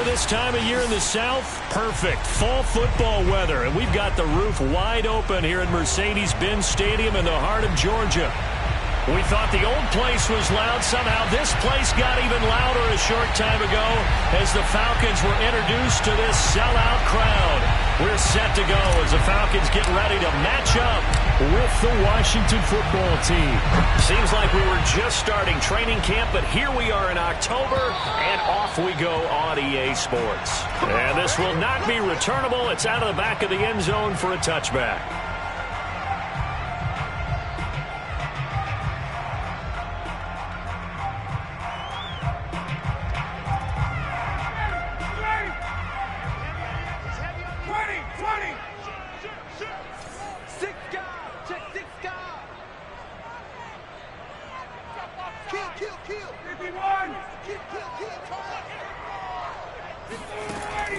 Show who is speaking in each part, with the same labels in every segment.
Speaker 1: weather this time of year in the South? Perfect. Fall football weather. And we've got the roof wide open here at Mercedes-Benz Stadium in the heart of Georgia. We thought the old place was loud. Somehow this place got even louder a short time ago as the Falcons were introduced to this sellout crowd. We're set to go as the Falcons get ready to match up with the Washington football team. Seems like we were just starting training camp, but here we are in October, and off we go on EA Sports. And this will not be returnable. It's out of the back of the end zone for a touchback.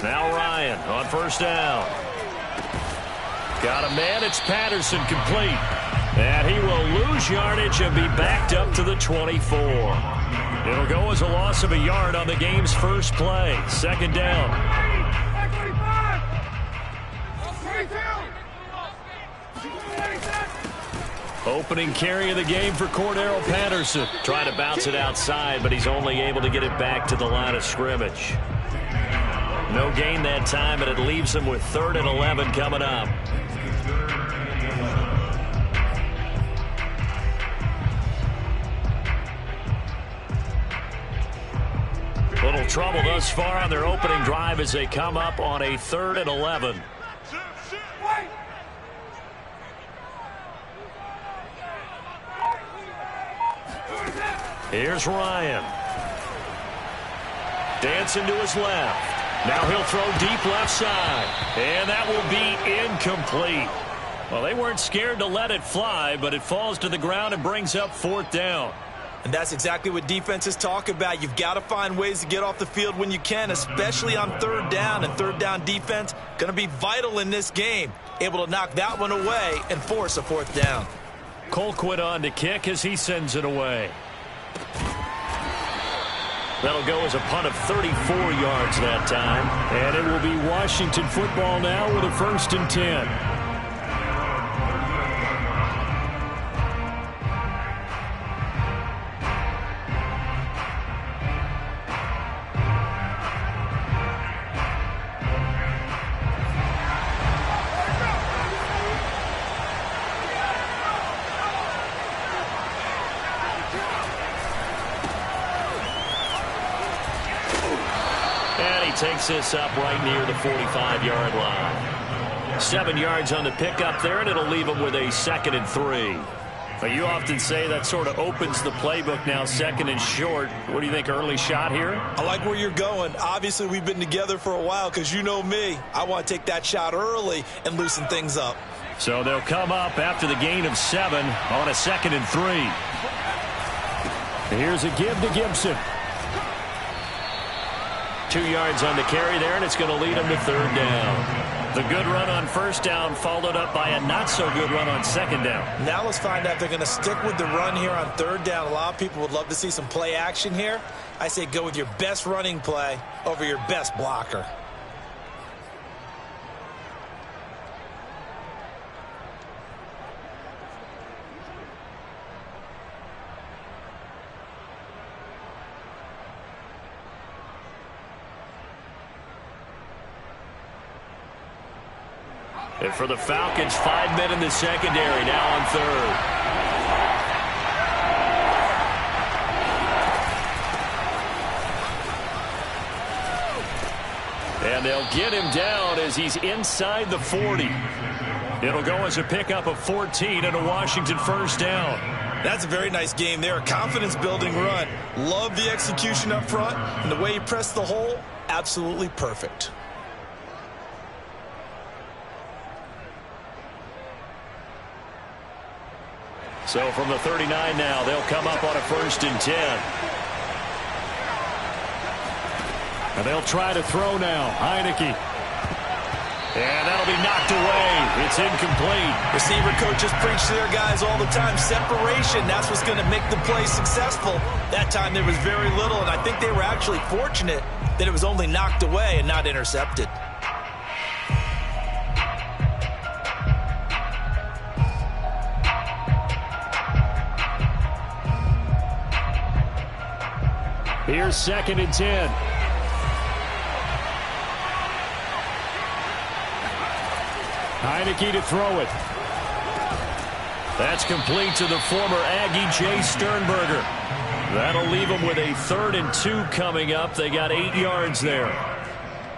Speaker 1: Now Ryan on first down. Got a man. It's Patterson complete. And he will lose yardage and be backed up to the 24. It'll go as a loss of a yard on the game's first play. Second down. Opening carry of the game for Cordero Patterson. Trying to bounce it outside, but he's only able to get it back to the line of scrimmage. No gain that time, and it leaves him with 3rd and 11 coming up. Little trouble thus far on their opening drive as they come up on a 3rd and 11. Here's Ryan. Dancing to his left. Now he'll throw deep left side. And that will be incomplete. Well, they weren't scared to let it fly, but it falls to the ground and brings up 4th down.
Speaker 2: And that's exactly what defenses talk about. You've got to find ways to get off the field when you can, especially on 3rd down. And 3rd down defense going to be vital in this game. Able to knock that one away and force a 4th down.
Speaker 1: Colquitt on to kick as he sends it away. That'll go as a punt of 34 yards that time. And it will be Washington football now with a 1st and 10. Takes this up right near the 45-yard line. 7 yards on the pickup there, and it'll leave him with a 2nd and 3. But you often say that sort of opens the playbook now, 2nd and short. What do you think, early shot here?
Speaker 2: I like where you're going. Obviously, we've been together for a while because you know me. I want to take that shot early and loosen things up.
Speaker 1: So they'll come up after the gain of 7 on a 2nd and 3. Here's a give to Gibson. 2 yards on the carry there, and it's going to lead him to 3rd down. The good run on 1st down followed up by a not-so-good run on 2nd down.
Speaker 2: Now let's find out if they're going to stick with the run here on 3rd down. A lot of people would love to see some play action here. I say go with your best running play over your best blocker.
Speaker 1: And for the Falcons, 5 men in the secondary, now on 3rd. And they'll get him down as he's inside the 40. It'll go as a pickup of 14 and a Washington 1st down.
Speaker 2: That's a very nice game there. A confidence-building run. Love the execution up front. And the way he pressed the hole, absolutely perfect.
Speaker 1: So from the 39 now, they'll come up on a 1st and 10. And they'll try to throw now. Heineke. And that'll be knocked away. It's incomplete.
Speaker 2: Receiver coaches preach to their guys all the time. Separation, that's what's going to make the play successful. That time there was very little, and I think they were actually fortunate that it was only knocked away and not intercepted.
Speaker 1: Here's 2nd and 10. Heineke to throw it. That's complete to the former Aggie, Jay Sternberger. That'll leave them with a 3rd and 2 coming up. They got 8 yards there.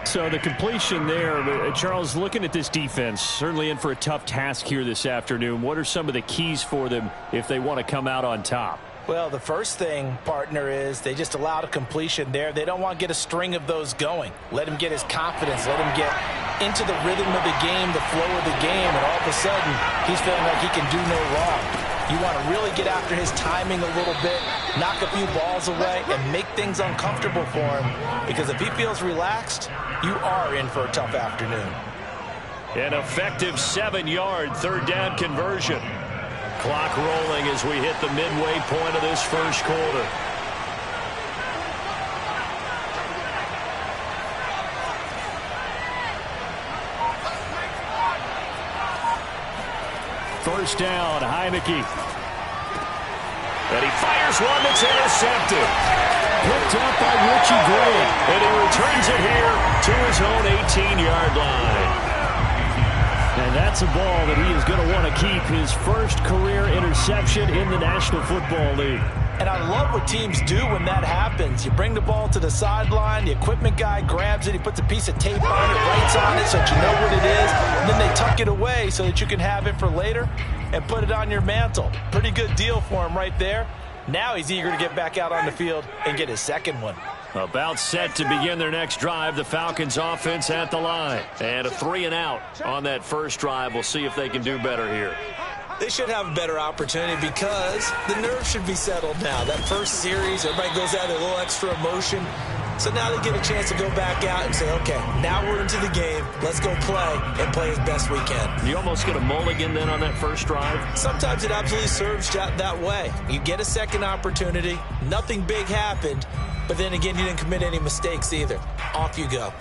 Speaker 1: So the completion there, Charles, looking at this defense, certainly in for a tough task here this afternoon. What are some of the keys for them if they want to come out on top?
Speaker 2: Well, the first thing, partner, is they just allowed a completion there. They don't want to get a string of those going. Let him get his confidence. Let him get into the rhythm of the game, the flow of the game, and all of a sudden, he's feeling like he can do no wrong. You want to really get after his timing a little bit, knock a few balls away, and make things uncomfortable for him. Because if he feels relaxed, you are in for a tough afternoon.
Speaker 1: An effective 7-yard 3rd down conversion. Clock rolling as we hit the midway point of this first quarter. First down, Heineke. And he fires one that's intercepted. Picked up by Richie Graham. And he returns it here to his own 18-yard line. And that's a ball that he is going to want to keep, his first career interception in the National Football League.
Speaker 2: And I love what teams do when that happens. You bring the ball to the sideline, the equipment guy grabs it, he puts a piece of tape on it, writes on it so that you know what it is, and then they tuck it away so that you can have it for later and put it on your mantle. Pretty good deal for him right there. Now he's eager to get back out on the field and get his second one.
Speaker 1: About set to begin their next drive. The Falcons offense at the line. And a 3-and-out on that first drive. We'll see if they can do better here.
Speaker 2: They should have a better opportunity because the nerves should be settled now. That first series, everybody goes out with a little extra emotion. So now they get a chance to go back out and say, okay, now we're into the game. Let's go play and play as best we can.
Speaker 1: You almost get a mulligan then on that first drive?
Speaker 2: Sometimes it absolutely serves that way. You get a second opportunity. Nothing big happened. But then again, you didn't commit any mistakes either. Off you go.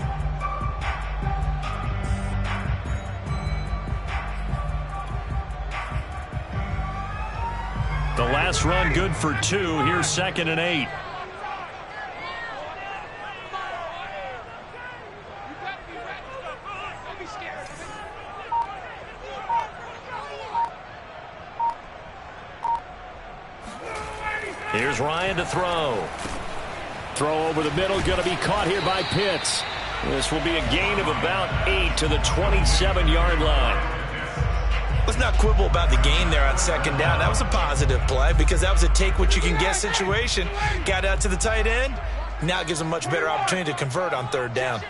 Speaker 1: The last run good for 2. Here's 2nd and 8. Here's Ryan to throw. Throw over the middle, going to be caught here by Pitts. This will be a gain of about 8 to the 27-yard line.
Speaker 2: Let's not quibble about the gain there on 2nd down. That was a positive play because that was a take-what-you-can-get situation. Got out to the tight end. Now it gives them a much better opportunity to convert on 3rd down.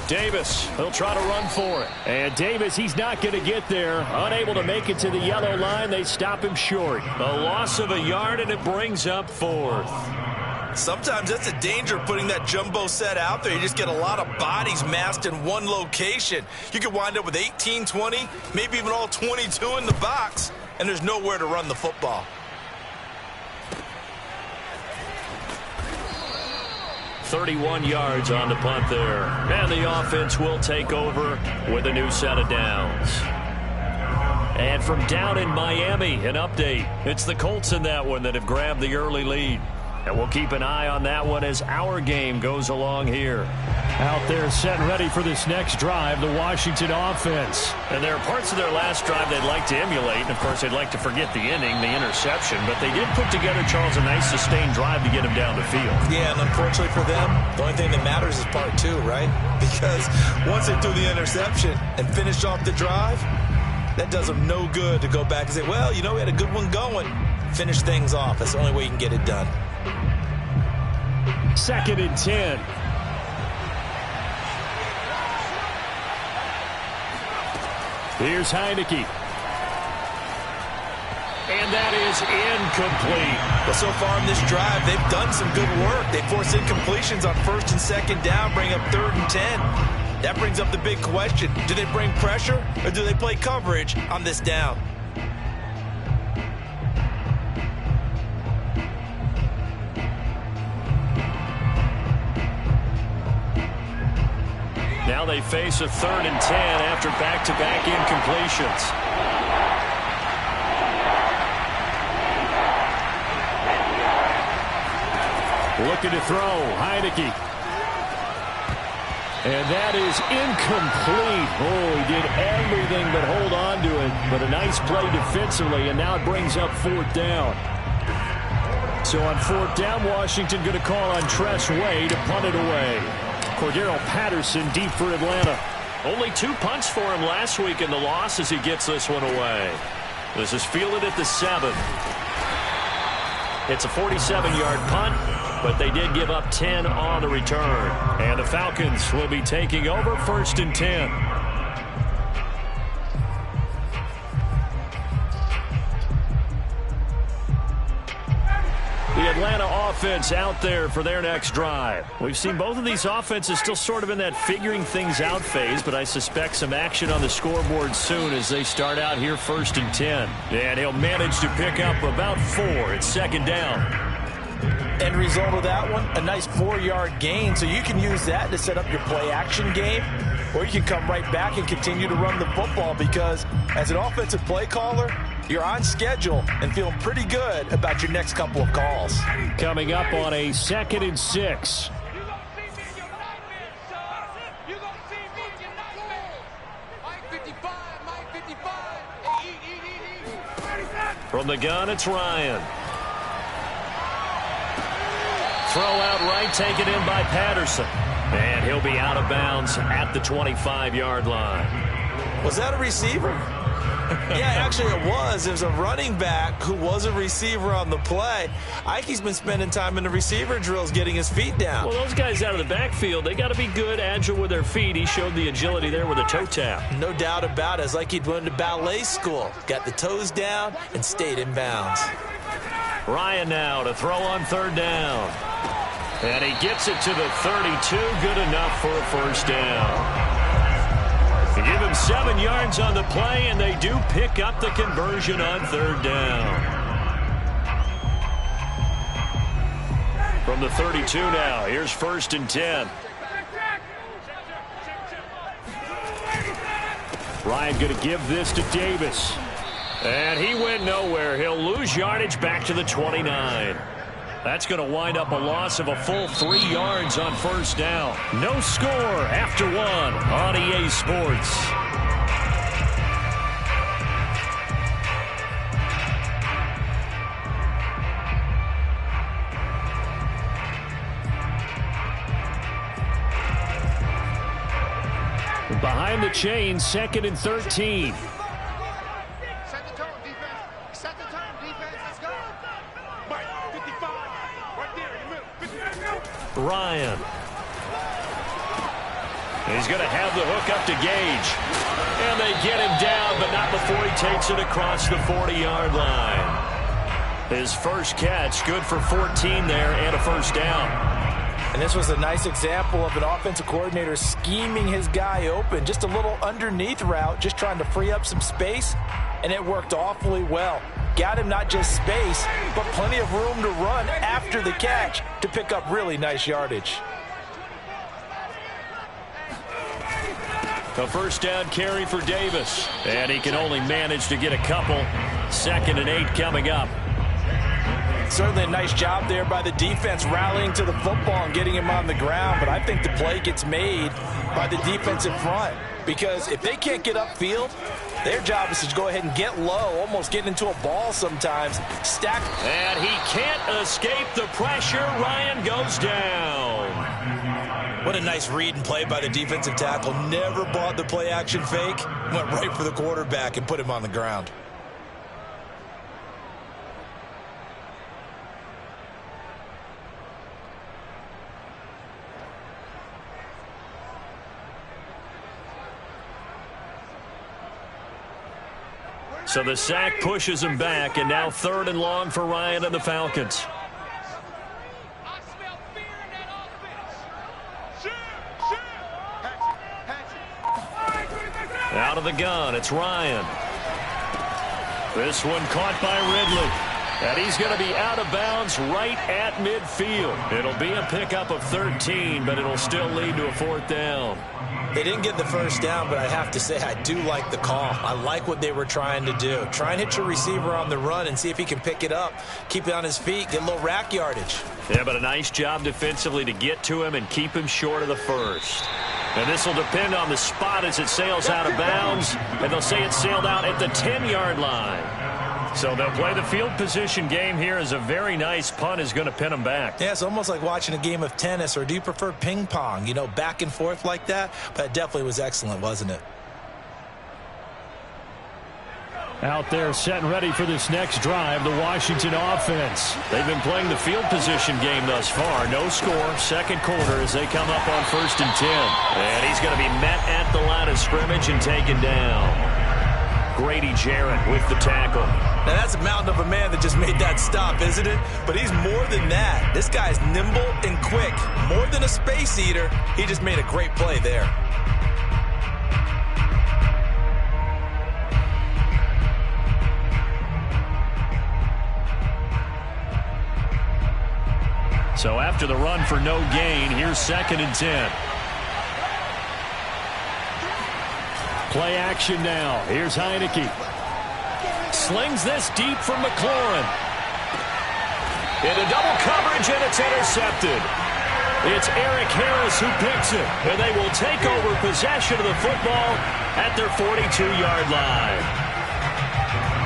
Speaker 1: Davis, he'll try to run for it. And Davis, he's not going to get there. Unable to make it to the yellow line. They stop him short. A loss of a yard, and it brings up 4th.
Speaker 2: Sometimes that's a danger putting that jumbo set out there. You just get a lot of bodies massed in one location. You could wind up with 18, 20, maybe even all 22 in the box, and there's nowhere to run the football.
Speaker 1: 31 yards on the punt there. And the offense will take over with a new set of downs. And from down in Miami, an update. It's the Colts in that one that have grabbed the early lead. And we'll keep an eye on that one as our game goes along here. Out there set and ready for this next drive, the Washington offense. And there are parts of their last drive they'd like to emulate. And, of course, they'd like to forget the inning, the interception. But they did put together, Charles, a nice sustained drive to get him down the field.
Speaker 2: Yeah, and unfortunately for them, the only thing that matters is part 2, right? Because once they threw the interception and finished off the drive, that does them no good to go back and say, well, you know, we had a good one going. Finish things off. That's the only way you can get it done.
Speaker 1: 2nd and 10. Here's Heineke. And that is incomplete.
Speaker 2: Well, so far in this drive, they've done some good work. They forced incompletions on 1st and 2nd down, bring up 3rd and 10. That brings up the big question. Do they bring pressure or do they play coverage on this down?
Speaker 1: Now they face a 3rd and 10 after back-to-back incompletions. Looking to throw, Heineke. And that is incomplete. Oh, he did everything but hold on to it. But a nice play defensively, and now it brings up 4th down. So on 4th down, Washington going to call on Tress Way to punt it away. Cordero Patterson deep for Atlanta. Only 2 punts for him last week in the loss as he gets this one away. This is fielded at the 7. It's a 47-yard punt, but they did give up 10 on the return. And the Falcons will be taking over 1st and 10. The Atlanta offense out there for their next drive. We've seen both of these offenses still sort of in that figuring things out phase, but I suspect some action on the scoreboard soon as they start out here 1st and 10. And he'll manage to pick up about 4 at 2nd down.
Speaker 2: End result of that one, a nice 4-yard gain, so you can use that to set up your play-action game, or you can come right back and continue to run the football because as an offensive play caller, you're on schedule and feeling pretty good about your next couple of calls.
Speaker 1: Coming up on a 2nd and 6. From the gun, it's Ryan. Throw out right, taken in by Patterson. And he'll be out of bounds at the 25-yard line.
Speaker 2: Was that a receiver? Yeah, actually it was. It was a running back who was a receiver on the play. Ike's been spending time in the receiver drills getting his feet down.
Speaker 1: Well, those guys out of the backfield, they got to be good, agile with their feet. He showed the agility there with a toe tap.
Speaker 2: No doubt about it. It's like he'd went to ballet school. Got the toes down and stayed in bounds.
Speaker 1: Ryan now to throw on 3rd down. And he gets it to the 32. Good enough for a 1st down. They give him 7 yards on the play, and they do pick up the conversion on 3rd down. From the 32 now, here's 1st and 10. Ryan going to give this to Davis. And he went nowhere. He'll lose yardage back to the 29. That's going to wind up a loss of a full 3 yards on 1st down. No score after 1 on EA Sports. Behind the chain, 2nd and 13. Ryan. He's going to have the hook up to Gage. And they get him down, but not before he takes it across the 40-yard line. His first catch, good for 14 there and a 1st down.
Speaker 2: And this was a nice example of an offensive coordinator scheming his guy open. Just a little underneath route, just trying to free up some space, and it worked awfully well. Got him not just space, but plenty of room to run after the catch to pick up really nice yardage.
Speaker 1: A 1st down carry for Davis. And he can only manage to get a couple. 2nd and 8 coming up.
Speaker 2: Certainly a nice job there by the defense rallying to the football and getting him on the ground. But I think the play gets made by the defensive front. Because if they can't get upfield, their job is to go ahead and get low, almost get into a ball sometimes. Stack.
Speaker 1: And he can't escape the pressure. Ryan goes down.
Speaker 2: What a nice read and play by the defensive tackle. Never bought the play action fake. Went right for the quarterback and put him on the ground.
Speaker 1: So the sack pushes him back, and now 3rd and long for Ryan and the Falcons. Out of the gun, it's Ryan. This one caught by Ridley. And he's going to be out of bounds right at midfield. It'll be a pickup of 13, but it'll still lead to a 4th down.
Speaker 2: They didn't get the first down, but I have to say I do like the call. I like what they were trying to do. Try and hit your receiver on the run and see if he can pick it up, keep it on his feet, get a little rack yardage.
Speaker 1: Yeah, but a nice job defensively to get to him and keep him short of the first. And this will depend on the spot as it sails out of bounds, and they'll say it sailed out at the 10-yard line. So they'll play the field position game here as a very nice punt is going to pin them back.
Speaker 2: Yeah, it's almost like watching a game of tennis, or do you prefer ping pong? You know, back and forth like that? But it definitely was excellent, wasn't it?
Speaker 3: Out there setting ready for this next drive, the Washington offense.
Speaker 1: They've been playing the field position game thus far. No score, second quarter as they come up on 1st and 10. And he's going to be met at the line of scrimmage and taken down. Grady Jarrett with the tackle.
Speaker 2: Now that's a mountain of a man that just made that stop, isn't it? But he's more than that. This guy's nimble and quick. More than a space eater, he just made a great play there.
Speaker 1: So after the run for no gain, here's 2nd and 10.
Speaker 3: Play action now. Here's Heineke.
Speaker 1: Slings this deep from McLaurin. Into double coverage, and it's intercepted. It's Eric Harris who picks it, and they will take over possession of the football at their 42-yard line.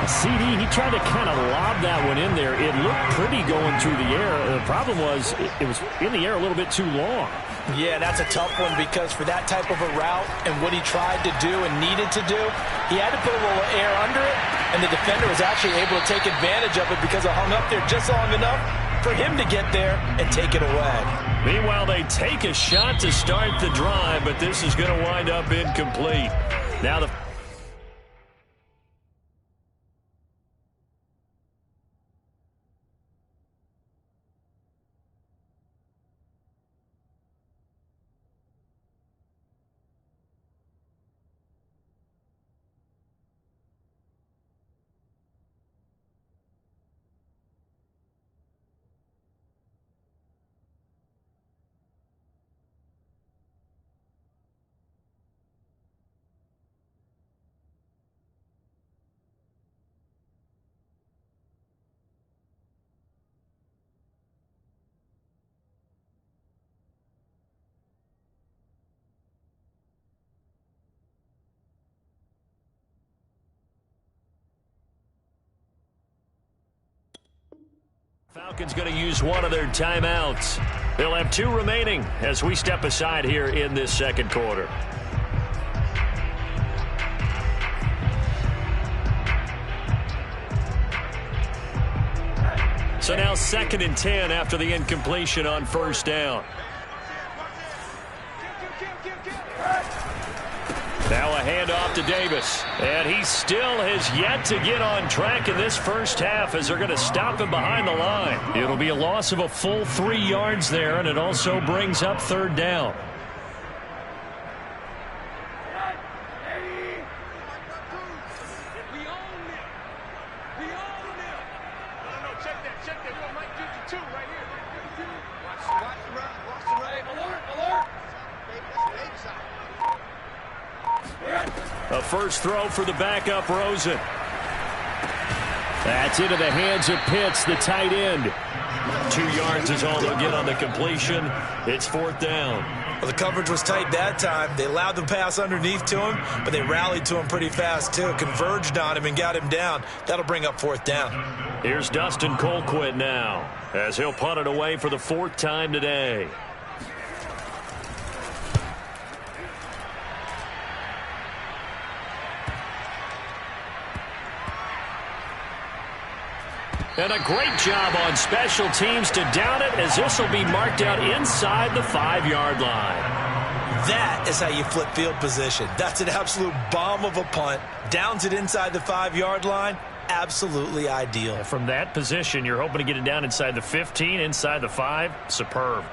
Speaker 3: CD, he tried to kind of lob that one in there. It looked pretty going through the air. The problem was it was in the air a little bit too long.
Speaker 2: Yeah, that's a tough one because for that type of a route and what he tried to do and needed to do, he had to put a little air under it, and the defender was actually able to take advantage of it because it hung up there just long enough for him to get there and take it away.
Speaker 1: Meanwhile, they take a shot to start the drive, but this is going to wind up incomplete. Now the Falcons going to use one of their timeouts. They'll have 2 remaining as we step aside here in this second quarter. So now 2nd and 10 after the incompletion on 1st down. Now a handoff to Davis. And he still has yet to get on track in this first half as they're going to stop him behind the line. It'll be a loss of a full 3 yards there, and it also brings up 3rd down. A first throw for the backup, Rosen.
Speaker 3: That's into the hands of Pitts, the tight end.
Speaker 1: 2 yards is all they'll get on the completion. It's 4th down.
Speaker 2: Well, the coverage was tight that time. They allowed the pass underneath to him, but they rallied to him pretty fast, too. Converged on him and got him down. That'll bring up 4th down.
Speaker 1: Here's Dustin Colquitt now as he'll punt it away for the 4th time today. And a great job on special teams to down it as this will be marked out inside the 5-yard line.
Speaker 2: That is how you flip field position. That's an absolute bomb of a punt. Downs it inside the 5-yard line. Absolutely ideal.
Speaker 1: From that position, you're hoping to get it down inside the 15, inside the 5. Superb.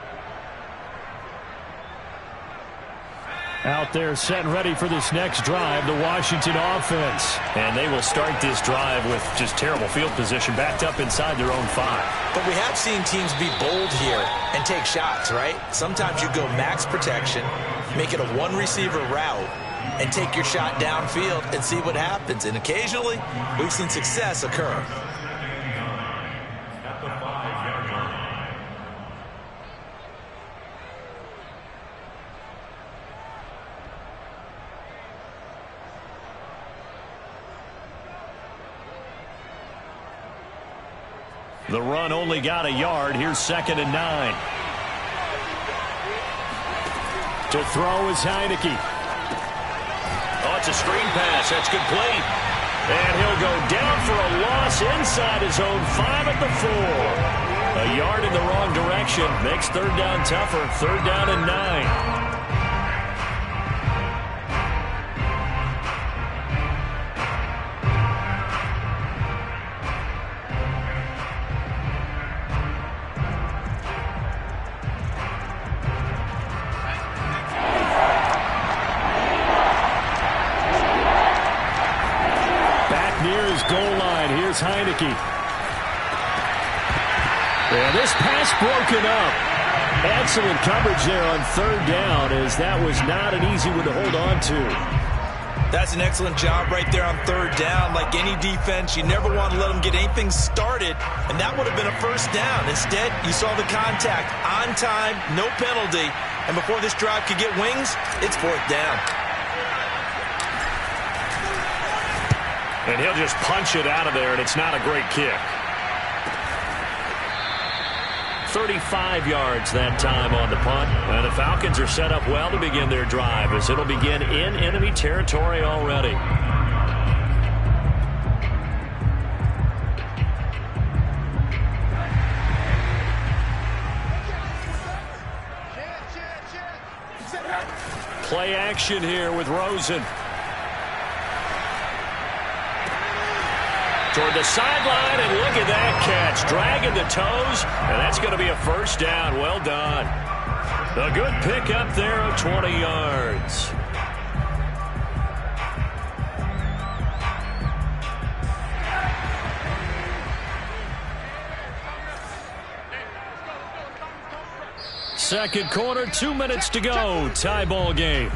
Speaker 3: Out there set and ready for this next drive, the Washington offense.
Speaker 1: And they will start this drive with just terrible field position, backed up inside their own 5.
Speaker 2: But we have seen teams be bold here and take shots, right? Sometimes you go max protection, make it a one-receiver route, and take your shot downfield and see what happens. And occasionally, we've seen success occur.
Speaker 1: The run only got a yard. Here's 2nd and 9.
Speaker 3: To throw is Heineke.
Speaker 1: Oh, it's a screen pass. That's complete. And he'll go down for a loss inside his own 5 at the 4. A yard in the wrong direction. Makes 3rd down tougher. 3rd down and 9.
Speaker 3: Heineke. And this pass broken up. Excellent coverage there on 3rd down, as that was not an easy one to hold on to.
Speaker 2: That's an excellent job right there on 3rd down. Like any defense, you never want to let them get anything started, and that would have been a 1st down. Instead, you saw the contact on time, no penalty, and before this drive could get wings, it's 4th down.
Speaker 1: And he'll just punch it out of there, and it's not a great kick. 35 yards that time on the punt. And the Falcons are set up well to begin their drive, as it'll begin in enemy territory already. Play action here with Rosen. Toward the sideline, and look at that catch. Dragging the toes, and that's going to be a 1st down. Well done. A good pick up there of 20 yards. Second quarter, 2 minutes to go. Tie ball game.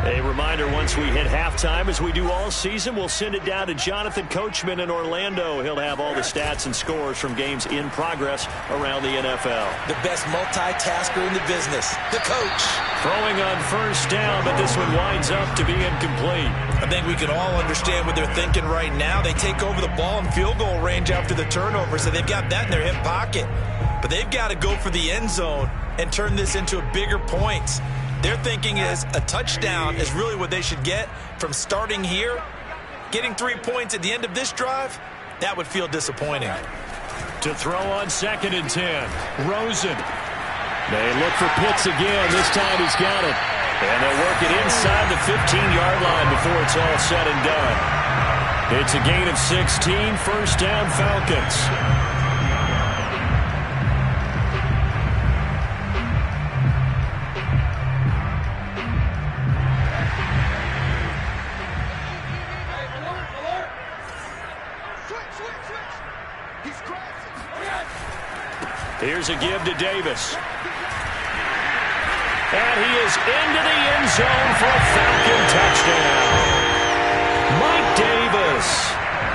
Speaker 1: A reminder, once we hit halftime, as we do all season, we'll send it down to Jonathan Coachman in Orlando. He'll have all the stats and scores from games in progress around the NFL.
Speaker 2: The best multitasker in the business, the coach.
Speaker 1: Throwing on 1st down, but this one winds up to be incomplete.
Speaker 2: I think we can all understand what they're thinking right now. They take over the ball in field goal range after the turnover, so they've got that in their hip pocket. But they've got to go for the end zone and turn this into a bigger points. Their thinking is a touchdown is really what they should get from starting here. Getting 3 points at the end of this drive, that would feel disappointing.
Speaker 1: To throw on 2nd and 10, Rosen.
Speaker 3: They look for Pitts again. This time he's got it.
Speaker 1: And they'll work it inside the 15-yard line before it's all said and done. It's a gain of 16, 1st down Falcons. Here's a give to Davis. And he is into the end zone for a Falcon touchdown. Mike Davis,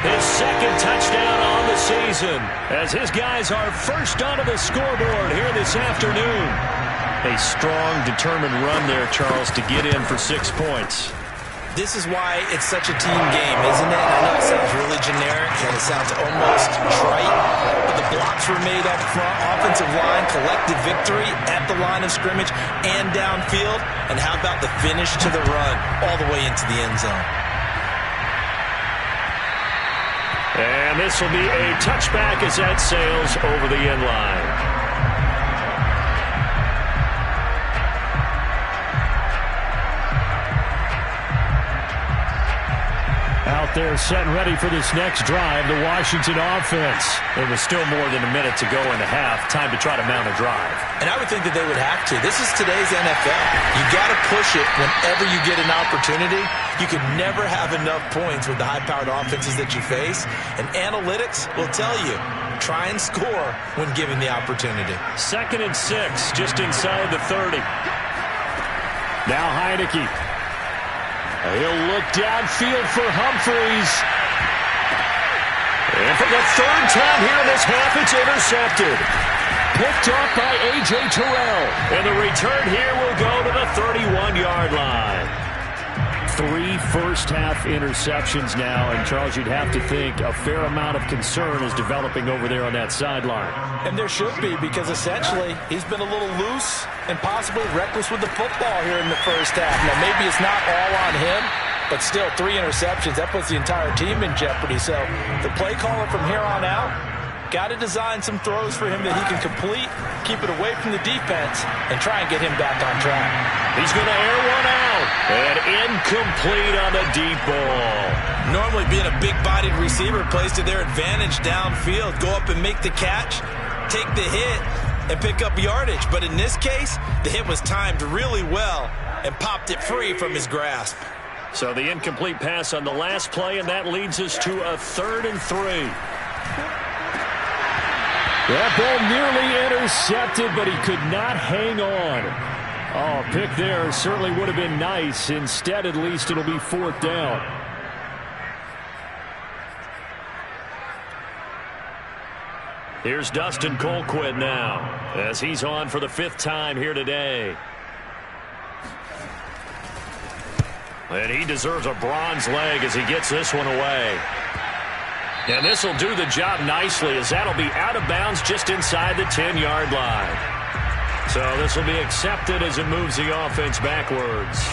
Speaker 1: his 2nd touchdown on the season, as his guys are first onto the scoreboard here this afternoon. A strong, determined run there, Charles, to get in for 6 points.
Speaker 2: This is why it's such a team game, isn't it? And I know it sounds really generic and it sounds almost trite, but the blocks were made up front, offensive line, collective victory at the line of scrimmage and downfield. And how about the finish to the run all the way into the end zone?
Speaker 1: And this will be a touchback as that sails over the end line. Out there set and ready for this next drive, the Washington offense. There was still more than a minute to go in the half. Time to try to mount a drive.
Speaker 2: And I would think that they would have to. This is today's NFL. You got to push it whenever you get an opportunity. You can never have enough points with the high-powered offenses that you face. And analytics will tell you, try and score when given the opportunity.
Speaker 1: 2nd and 6, just inside the 30. Now Heineke. He'll look downfield for Humphreys. And for the 3rd time here in this half, it's intercepted. Picked off by A.J. Terrell. And the return here will go to the 31-yard line. 3 first-half interceptions now. And, Charles, you'd have to think a fair amount of concern is developing over there on that sideline.
Speaker 2: And there should be, because essentially he's been a little loose and possibly reckless with the football here in the first half. Now, maybe it's not all on him, but still 3 interceptions. That puts the entire team in jeopardy. So the play caller from here on out got to design some throws for him that he can complete, keep it away from the defense, and try and get him back on track.
Speaker 1: He's going to air one out. And incomplete on the deep ball.
Speaker 2: Normally being a big-bodied receiver plays to their advantage downfield. Go up and make the catch, take the hit, and pick up yardage. But in this case, the hit was timed really well and popped it free from his grasp.
Speaker 1: So the incomplete pass on the last play, and that leads us to a 3rd and 3. That ball nearly intercepted, but he could not hang on. Oh, pick there certainly would have been nice. Instead, at least, it'll be 4th down. Here's Dustin Colquitt now, as he's on for the 5th time here today. And he deserves a bronze leg as he gets this one away. And this will do the job nicely, as that'll be out of bounds just inside the 10-yard line. So this will be accepted as it moves the offense backwards.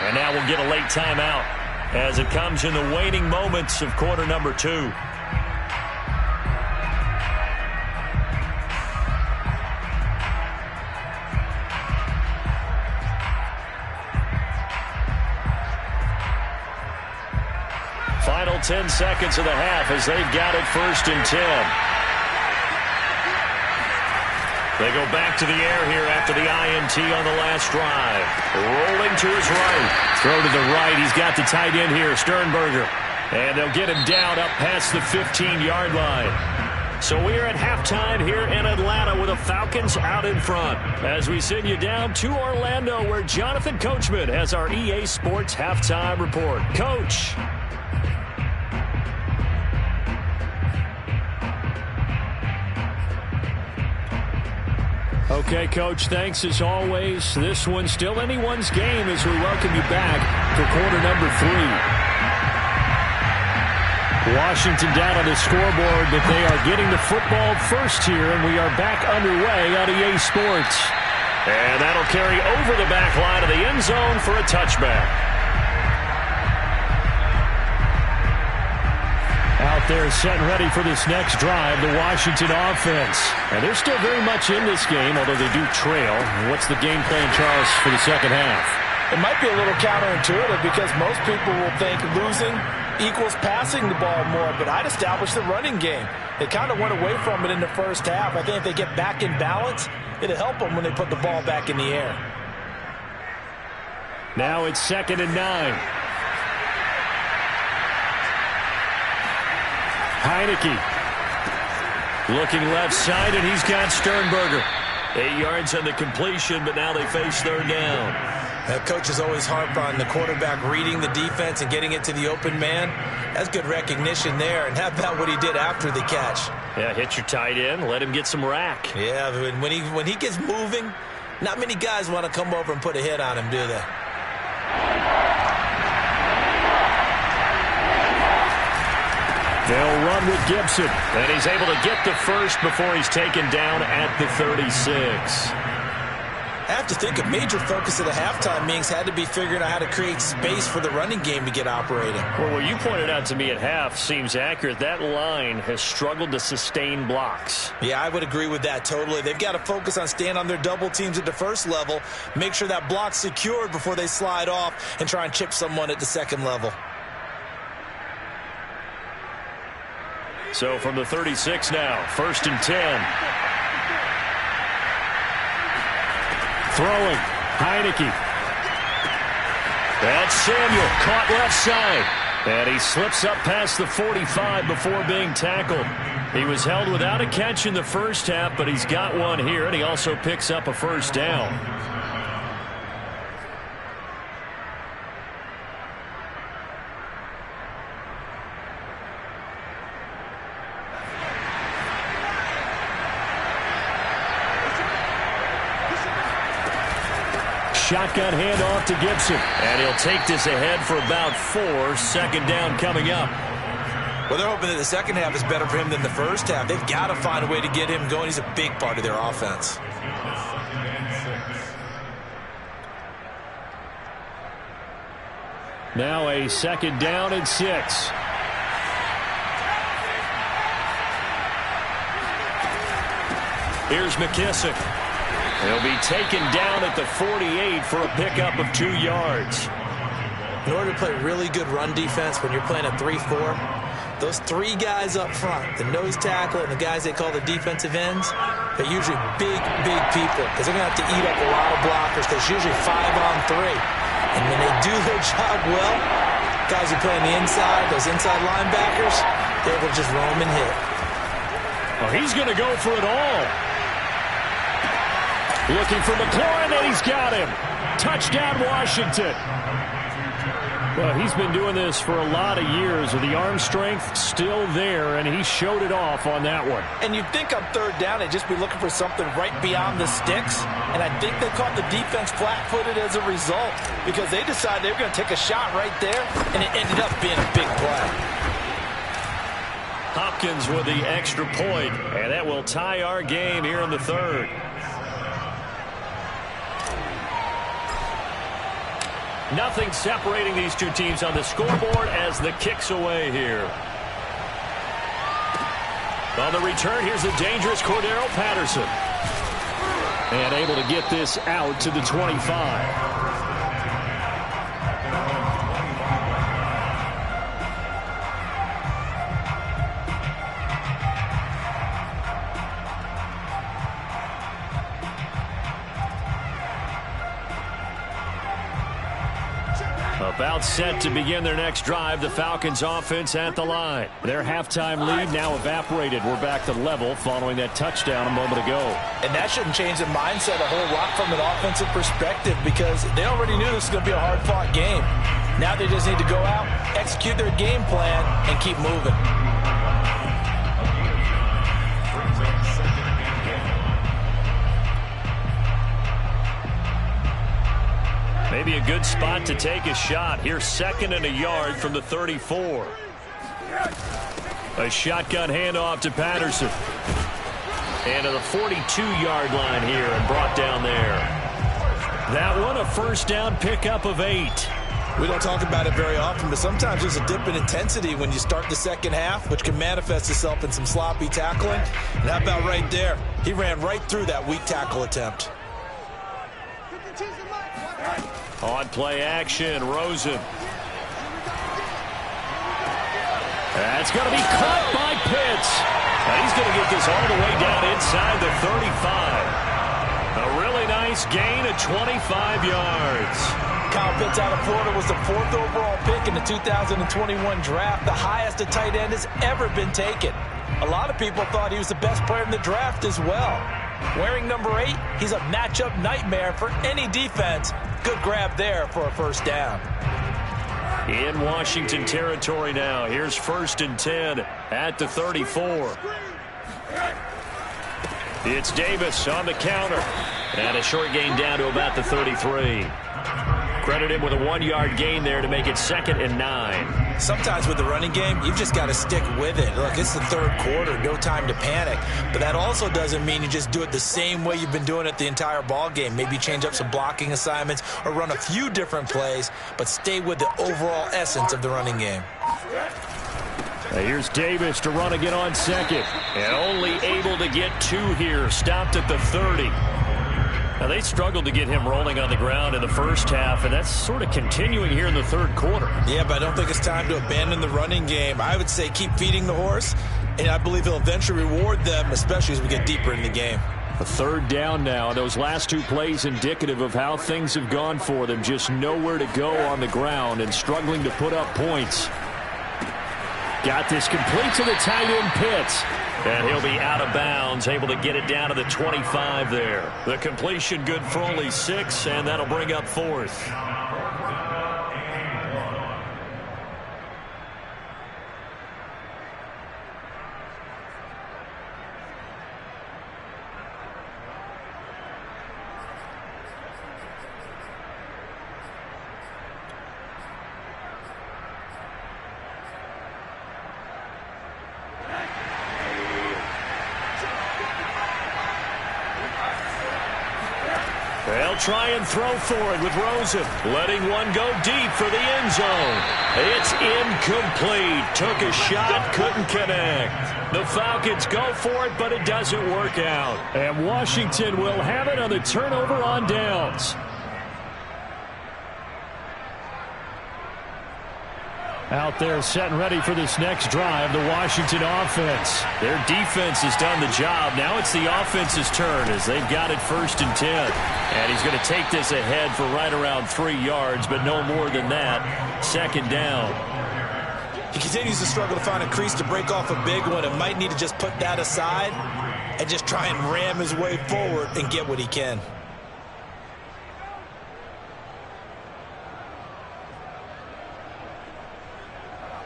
Speaker 1: And now we'll get a late timeout as it comes in the waning moments of quarter number 2. Final 10 seconds of the half as they've got it 1st and 10. They go back to the air here after the INT on the last drive. Rolling to his right. Throw to the right. He's got the tight end here, Sternberger. And they'll get him down up past the 15-yard line. So we are at halftime here in Atlanta with the Falcons out in front. As we send you down to Orlando, where Jonathan Coachman has our EA Sports halftime report. Coach. Okay, Coach, thanks as always. This one's still anyone's game as we welcome you back for quarter number 3. Washington down on the scoreboard, but they are getting the football first here, and we are back underway on EA Sports. And that'll carry over the back line of the end zone for a touchback. Out there set and ready for this next drive, the Washington offense. And they're still very much in this game, although they do trail. What's the game plan, Charles, for the second half?
Speaker 2: It might be a little counterintuitive because most people will think losing equals passing the ball more, but I'd establish the running game. They kind of went away from it in the first half. I think if they get back in balance, it'll help them when they put the ball back in the air.
Speaker 1: Now it's 2nd and 9. Heineke looking left side, and he's got Sternberger. 8 yards on the completion, but now they face 3rd down.
Speaker 2: Coaches always harp on the quarterback reading the defense and getting it to the open man. That's good recognition there. And how about what he did after the catch?
Speaker 1: Yeah, hit your tight end, let him get some rack.
Speaker 2: Yeah, when he gets moving, not many guys want to come over and put a hit on him, do they?
Speaker 1: They'll run with Gibson, and he's able to get the first before he's taken down at the 36.
Speaker 2: I have to think a major focus of the halftime meetings had to be figuring out how to create space for the running game to get operating.
Speaker 1: Well, what you pointed out to me at half seems accurate. That line has struggled to sustain blocks.
Speaker 2: Yeah, I would agree with that totally. They've got to focus on staying on their double teams at the first level, make sure that block's secured before they slide off and try and chip someone at the second level.
Speaker 1: So from the 36 now, 1st and 10. Throwing, Heineke. That's Samuel, caught left side. And he slips up past the 45 before being tackled. He was held without a catch in the first half, but he's got one here, and he also picks up a first down. Shotgun handoff to Gibson. And he'll take this ahead for about 4. 2nd down coming up.
Speaker 2: Well, they're hoping that the second half is better for him than the first half. They've got to find a way to get him going. He's a big part of their offense.
Speaker 1: Now a 2nd down and 6. Here's McKissick. He'll be taken down at the 48 for a pickup of 2 yards.
Speaker 2: In order to play really good run defense when you're playing a 3-4, those 3 guys up front, the nose tackle and the guys they call the defensive ends, they're usually big people because they're going to have to eat up a lot of blockers because it's usually 5-on-3. And when they do their job well, guys who play on the inside, those inside linebackers, they're able to just roam and hit.
Speaker 1: Well, he's going to go for it all. Looking for McLaurin, and he's got him. Touchdown, Washington. Well, he's been doing this for a lot of years with the arm strength still there, and he showed it off on that one.
Speaker 2: And you'd think on 3rd down they'd just be looking for something right beyond the sticks, and I think they caught the defense flat-footed as a result because they decided they were going to take a shot right there, and it ended up being a big play.
Speaker 1: Hopkins with the extra point, and that will tie our game here in the 3rd. Nothing separating these two teams on the scoreboard as the kick's away here. On the return, here's the dangerous Cordero Patterson. And able to get this out to the 25. About set to begin their next drive, the Falcons offense at the line. Their halftime lead now evaporated. We're back to level following that touchdown a moment ago.
Speaker 2: And that shouldn't change their mindset a whole lot from an offensive perspective because they already knew this was going to be a hard-fought game. Now they just need to go out, execute their game plan, and keep moving.
Speaker 1: Maybe a good spot to take a shot. Here's 2nd and a yard from the 34. A shotgun handoff to Patterson. And to the 42-yard line here and brought down there. That one a 1st down pickup of 8.
Speaker 2: We don't talk about it very often, but sometimes there's a dip in intensity when you start the second half, which can manifest itself in some sloppy tackling. And how about right there? He ran right through that weak tackle attempt.
Speaker 1: On play action, Rosen. That's going to be caught by Pitts. And he's going to get this all the way down inside the 35. A really nice gain of 25 yards.
Speaker 2: Kyle Pitts out of Florida was the 4th overall pick in the 2021 draft, the highest a tight end has ever been taken. A lot of people thought he was the best player in the draft as well. Wearing number 8, he's a matchup nightmare for any defense, Good grab there for a first down.
Speaker 1: In Washington territory now. Here's 1st and 10 at the 34. It's Davis on the counter. And a short gain down to about the 33. Credit him with a 1-yard gain there to make it 2nd and 9.
Speaker 2: Sometimes with the running game, you've just got to stick with it. Look, it's the 3rd quarter, no time to panic. But that also doesn't mean you just do it the same way you've been doing it the entire ball game. Maybe change up some blocking assignments or run a few different plays, but stay with the overall essence of the running game.
Speaker 1: Here's Davis to run again on 2nd. And only able to get 2 here. Stopped at the 30. Now, they struggled to get him rolling on the ground in the first half, and that's sort of continuing here in the 3rd quarter.
Speaker 2: Yeah, but I don't think it's time to abandon the running game. I would say keep feeding the horse, and I believe he'll eventually reward them, especially as we get deeper in the game.
Speaker 1: A 3rd down now. Those last 2 plays indicative of how things have gone for them. Just nowhere to go on the ground and struggling to put up points. Got this complete to the tight end Pitts. And he'll be out of bounds, able to get it down to the 25 there. The completion good for only 6, and that'll bring up 4th. They'll try and throw for it with Rosen. Letting one go deep for the end zone. It's incomplete. Took a shot, couldn't connect. The Falcons go for it, but it doesn't work out. And Washington will have it on the turnover on downs. Out there set and ready for this next drive, the Washington offense. Their defense has done the job. Now it's the offense's turn as they've got it 1st and 10. And he's going to take this ahead for right around 3 yards, but no more than that. 2nd down.
Speaker 2: He continues to struggle to find a crease to break off a big one and might need to just put that aside and just try and ram his way forward and get what he can.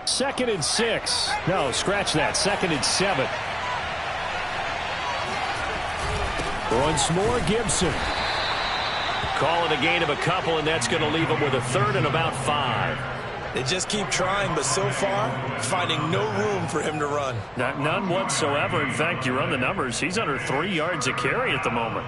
Speaker 1: Second and 6. No, scratch that. 2nd and 7. Once more, Gibson. Call it a gain of a couple, and that's going to leave him with a 3rd and about 5.
Speaker 2: They just keep trying, but so far, finding no room for him to run.
Speaker 1: None whatsoever. In fact, you run the numbers. He's under 3 yards a carry at the moment.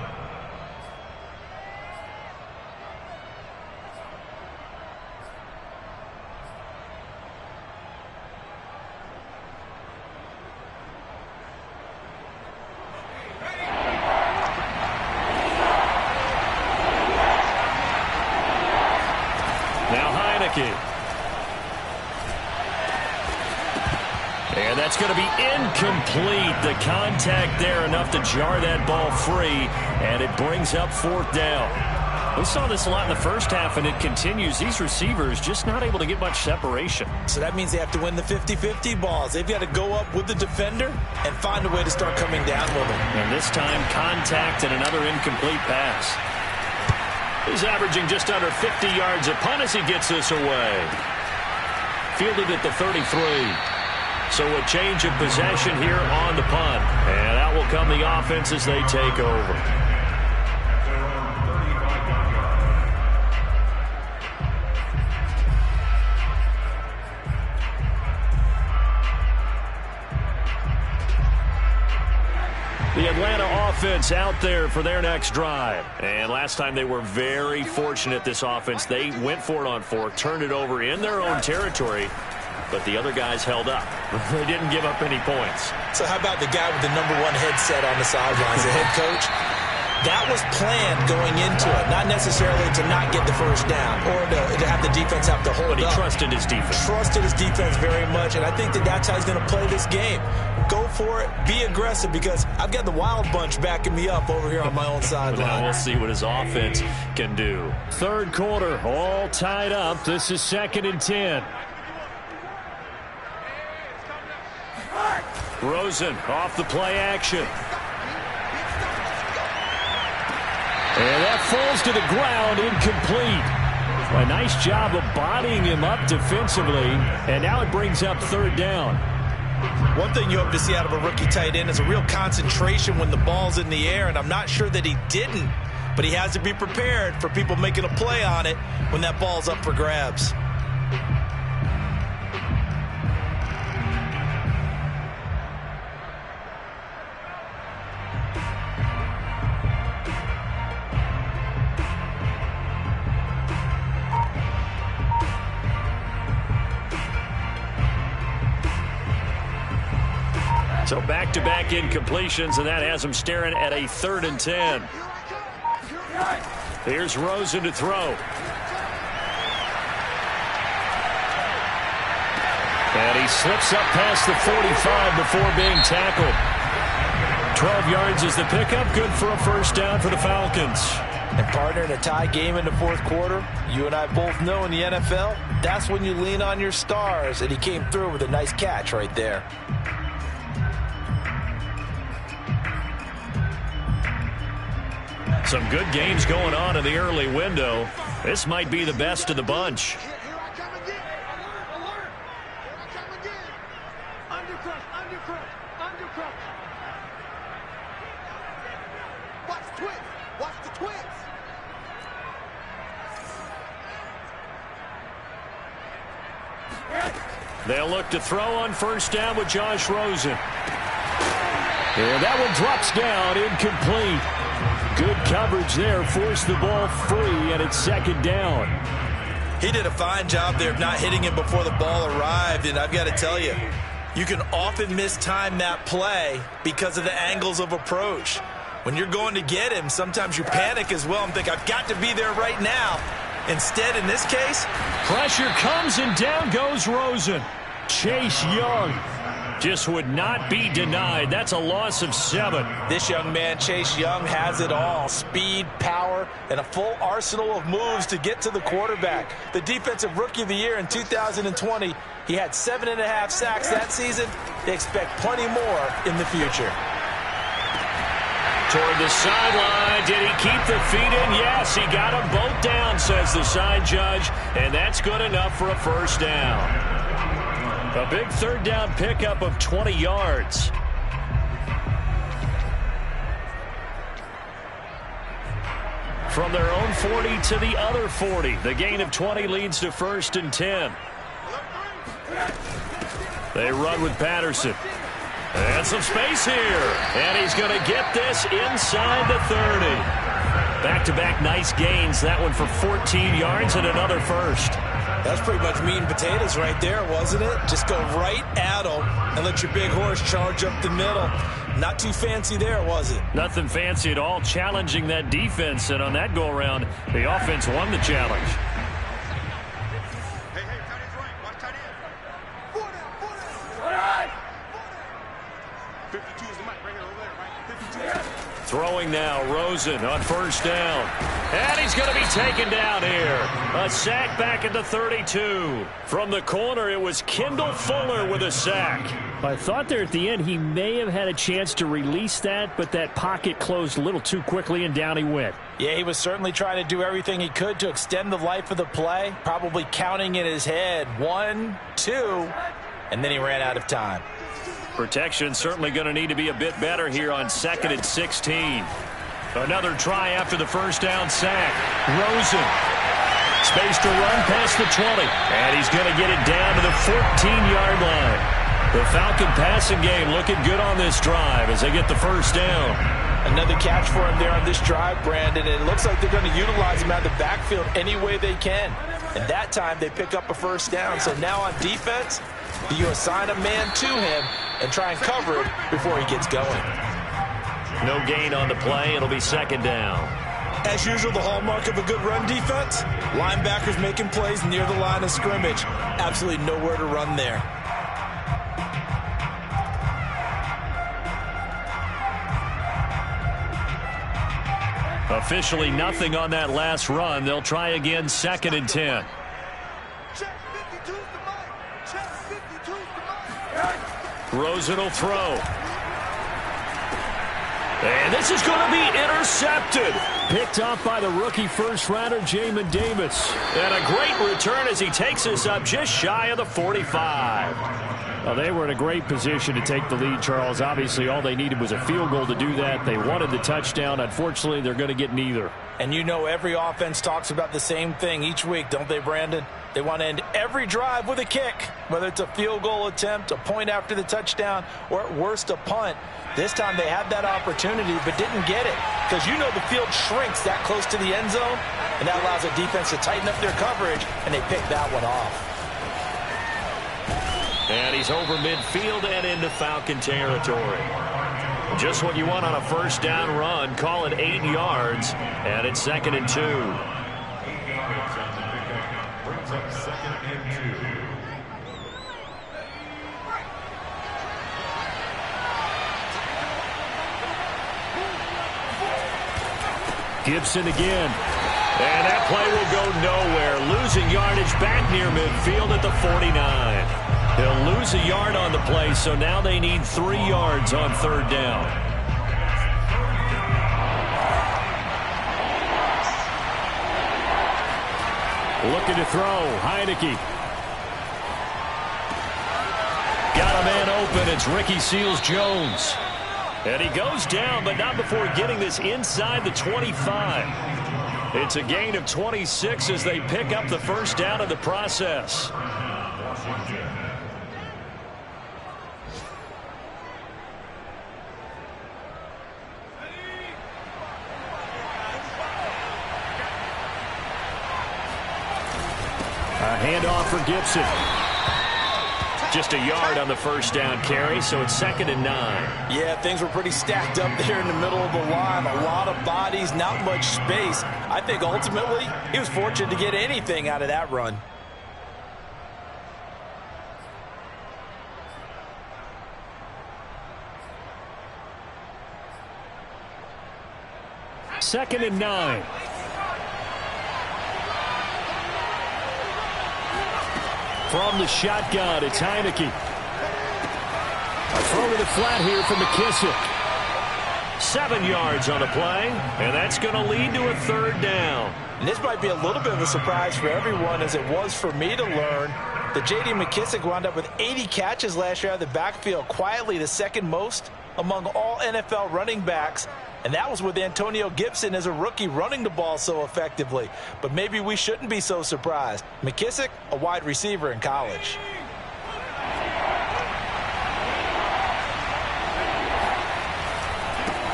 Speaker 1: And that's going to be incomplete. The contact there enough to jar that ball free, and it brings up 4th down. We saw this a lot in the first half, and it continues. These receivers just not able to get much separation.
Speaker 2: So that means they have to win the 50-50 balls. They've got to go up with the defender and find a way to start coming down with them.
Speaker 1: And this time, contact and another incomplete pass. He's averaging just under 50 yards a punt as he gets this away. Fielded at the 33. So a change of possession here on the punt. And out will come the offense as they take over. The Atlanta offense out there for their next drive. And last time they were very fortunate, this offense. They went for it on 4, turned it over in their own territory, but the other guys held up. They didn't give up any points.
Speaker 2: So how about the guy with the #1 headset on the sidelines, the head coach? That was planned going into it, not necessarily to not get the first down or to have the defense have to hold up.
Speaker 1: But he trusted his defense.
Speaker 2: Trusted his defense very much, and I think that's how he's going to play this game. Go for it, be aggressive, because I've got the wild bunch backing me up over here on my own sideline.
Speaker 1: Now we'll see what his offense can do. 3rd quarter, all tied up. This is 2nd and 10. Rosen off the play action. And that falls to the ground, incomplete. A nice job of bodying him up defensively, and now it brings up third down.
Speaker 2: One thing you hope to see out of a rookie tight end is a real concentration when the ball's in the air, and I'm not sure that he didn't, but he has to be prepared for people making a play on it when that ball's up for grabs.
Speaker 1: So back-to-back incompletions, and that has him staring at a 3rd and 10. Here's Rosen to throw. And he slips up past the 45 before being tackled. 12 yards is the pickup. Good for a first down for the Falcons.
Speaker 2: And partner, in a tie game in the 4th quarter, you and I both know in the NFL, that's when you lean on your stars, and he came through with a nice catch right there.
Speaker 1: Some good games going on in the early window. This might be the best of the bunch. They'll look to throw on first down with Josh Rosen. And that one drops down, incomplete. Good coverage there, forced the ball free, and it's 2nd down.
Speaker 2: He did a fine job there of not hitting him before the ball arrived, and I've got to tell you, you can often mistime that play because of the angles of approach. When you're going to get him, sometimes you panic as well and think, I've got to be there right now. Instead, in this case,
Speaker 1: pressure comes and down goes Rosen. Chase Young just would not be denied. That's a loss of 7.
Speaker 2: This young man, Chase Young, has it all. Speed, power, and a full arsenal of moves to get to the quarterback. The Defensive Rookie of the Year in 2020, he had 7.5 sacks that season. They expect plenty more in the future.
Speaker 1: Toward the sideline. Did he keep the feet in? Yes, he got them both down, says the side judge, and that's good enough for a first down. A big 3rd down pickup of 20 yards. From their own 40 to the other 40. The gain of 20 leads to 1st and 10. They run with Patterson. And some space here. And he's going to get this inside the 30. Back-to-back nice gains. That one for 14 yards and another first.
Speaker 2: That's pretty much meat and potatoes right there, wasn't it? Just go right at him and let your big horse charge up the middle. Not too fancy there, was it?
Speaker 1: Nothing fancy at all. Challenging that defense. And on that go-around, the offense won the challenge. Throwing now, Rosen on first down. And he's going to be taken down here. A sack back at the 32. From the corner, it was Kendall Fuller with a sack.
Speaker 3: I thought there at the end he may have had a chance to release that, but that pocket closed a little too quickly, and down he went.
Speaker 2: Yeah, he was certainly trying to do everything he could to extend the life of the play, probably counting in his head 1, 2, and then he ran out of time.
Speaker 1: Protection certainly going to need to be a bit better here on 2nd and 16. Another try after the first down sack. Rosen. Space to run past the 20. And he's going to get it down to the 14-yard line. The Falcon passing game looking good on this drive as they get the first down.
Speaker 2: Another catch for him there on this drive, Brandon. And it looks like they're going to utilize him out of the backfield any way they can. And that time they pick up a first down. So now on defense, you assign a man to him and try and cover it before he gets going.
Speaker 1: No gain on the play. It'll be 2nd down.
Speaker 2: As usual, the hallmark of a good run defense, linebackers making plays near the line of scrimmage. Absolutely nowhere to run there.
Speaker 1: Officially nothing on that last run. They'll try again, 2nd and 10. Rosen will throw. And this is going to be intercepted. Picked off by the rookie first-rounder, Jamin Davis. And a great return as he takes us up just shy of the 45. Well, they were in a great position to take the lead, Charles. Obviously, all they needed was a field goal to do that. They wanted the touchdown. Unfortunately, they're going to get neither.
Speaker 2: And you know every offense talks about the same thing each week, don't they, Brandon? They want to end every drive with a kick, whether it's a field goal attempt, a point after the touchdown, or at worst a punt. This time they had that opportunity but didn't get it because you know the field shrinks that close to the end zone, and that allows the defense to tighten up their coverage, and they pick that one off.
Speaker 1: And he's over midfield and into Falcon territory. Just what you want on a first down run. Call it 8 yards, and it's 2nd and 2. Gibson again. And that play will go nowhere. Losing yardage back near midfield at the 49. He'll lose a yard on the play, so now they need 3 yards on 3rd down. Looking to throw. Heineke. Got a man open. It's Ricky Seals-Jones. And he goes down, but not before getting this inside the 25. It's a gain of 26 as they pick up the first down in the process. A handoff for Gibson. Just a yard on the first down carry, so it's 2nd and 9.
Speaker 2: Yeah, things were pretty stacked up there in the middle of the line. A lot of bodies, not much space. I think ultimately he was fortunate to get anything out of that run.
Speaker 1: Second and 9. From the shotgun, it's Heineke. A throw to the flat here from McKissick. 7 yards on the play, and that's going to lead to a 3rd down.
Speaker 2: And this might be a little bit of a surprise for everyone, as it was for me to learn that J.D. McKissick wound up with 80 catches last year out of the backfield, quietly the 2nd most among all NFL running backs. And that was with Antonio Gibson as a rookie running the ball so effectively. But maybe we shouldn't be so surprised. McKissick, a wide receiver in college.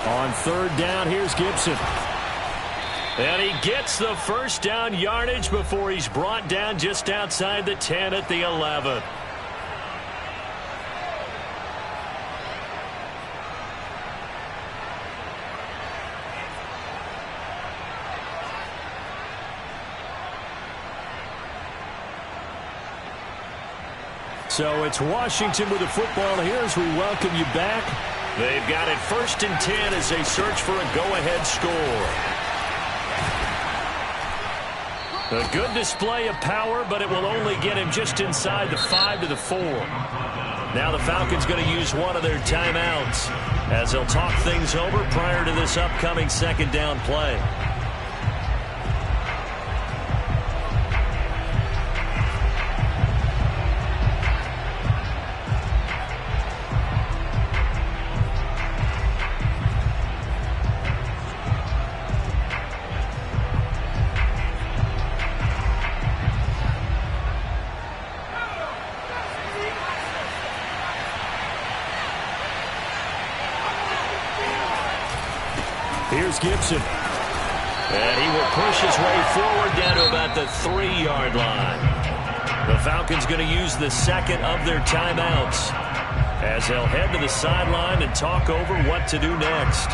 Speaker 1: On 3rd down, here's Gibson. And he gets the first down yardage before he's brought down just outside the 10 at the 11. So it's Washington with the football here as we welcome you back. They've got it 1st and 10 as they search for a go-ahead score. A good display of power, but it will only get him just inside the 5 to the 4. Now the Falcons going to use one of their timeouts as they'll talk things over prior to this upcoming 2nd down play. Here's Gibson. And he will push his way forward down to about the 3-yard line. The Falcons going to use the 2nd of their timeouts as they'll head to the sideline and talk over what to do next.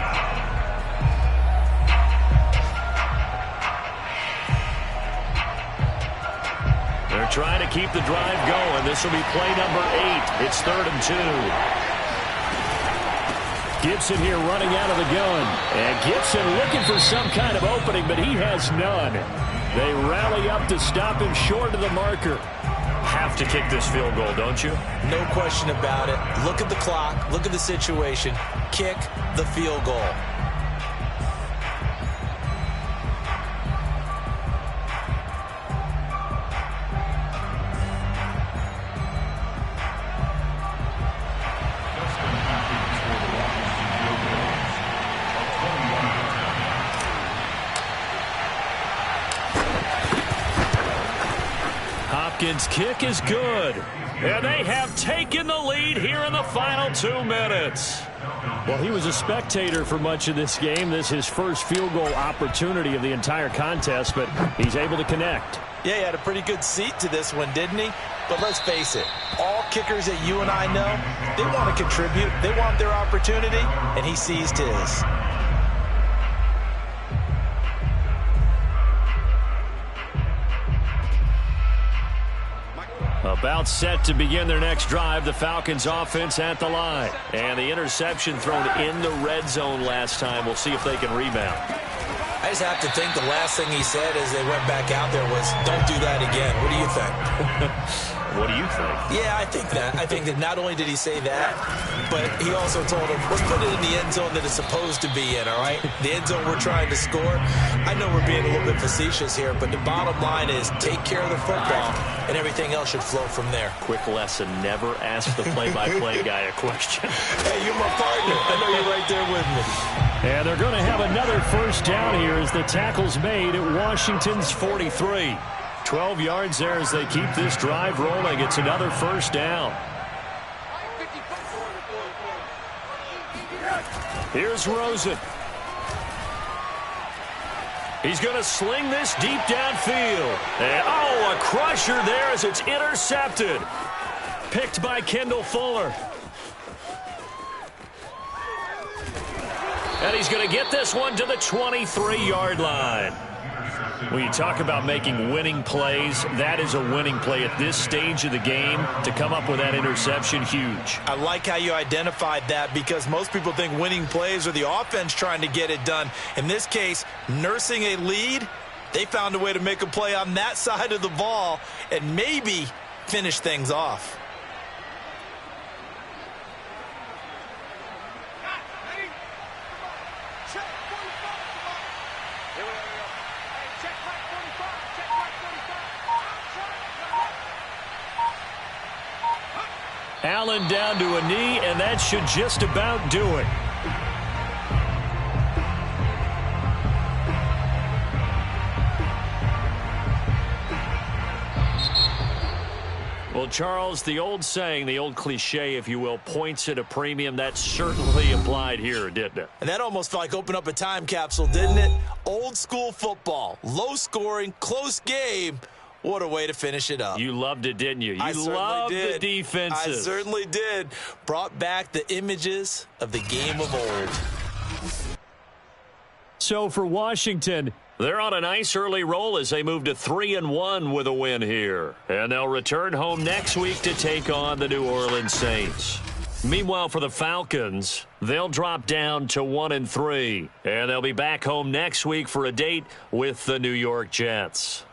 Speaker 1: They're trying to keep the drive going. This will be play number 8. It's 3rd and 2. Gibson here running out of the gun. And Gibson looking for some kind of opening, but he has none. They rally up to stop him short of the marker. Have to kick this field goal, don't you?
Speaker 2: No question about it. Look at the clock. Look at the situation. Kick the field goal.
Speaker 1: Falcons kick is good. And they have taken the lead here in the final 2 minutes.
Speaker 3: Well, he was a spectator for much of this game. This is his first field goal opportunity of the entire contest, but he's able to connect.
Speaker 2: Yeah, he had a pretty good seat to this one, didn't he? But let's face it, all kickers that you and I know, they want to contribute. They want their opportunity, and he seized his.
Speaker 1: About set to begin their next drive, the Falcons offense at the line. And the interception thrown in the red zone last time. We'll see if they can rebound.
Speaker 2: I just have to think the last thing he said as they went back out there was, don't do that again. What do you think?
Speaker 1: What do you think?
Speaker 2: Yeah, I think that. I think that not only did he say that, but he also told him, let's put it in the end zone that it's supposed to be in, all right? The end zone we're trying to score. I know we're being a little bit facetious here, but the bottom line is take care of the football, and everything else should flow from there.
Speaker 1: Quick lesson, never ask the play-by-play guy a question.
Speaker 2: Hey, you're my partner. I know you're right there with me.
Speaker 3: And they're going to have another first down here as the tackle's made at Washington's 43.
Speaker 1: 12 yards there as they keep this drive rolling. It's another first down. Here's Rosen. He's going to sling this deep downfield. And, a crusher there as it's intercepted. Picked by Kendall Fuller. And he's going to get this one to the 23-yard line. When you talk about making winning plays, that is a winning play at this stage of the game. To come up with that interception, huge.
Speaker 2: I like how you identified that because most people think winning plays are the offense trying to get it done. In this case, nursing a lead, they found a way to make a play on that side of the ball and maybe finish things off.
Speaker 1: Allen down to a knee, and that should just about do it. Well, Charles, the old saying, the old cliche, if you will, points at a premium, that certainly applied here, didn't it?
Speaker 2: And that almost like opened up a time capsule, didn't it? Old school football, low scoring, close game. What a way to finish it up.
Speaker 1: You loved it, didn't you? You loved the defenses.
Speaker 2: I certainly did. Brought back the images of the game of old.
Speaker 3: So for Washington,
Speaker 1: they're on a nice early roll as they move to 3-1 with a win here. And they'll return home next week to take on the New Orleans Saints. Meanwhile, for the Falcons, they'll drop down to 1-3. And they'll be back home next week for a date with the New York Jets.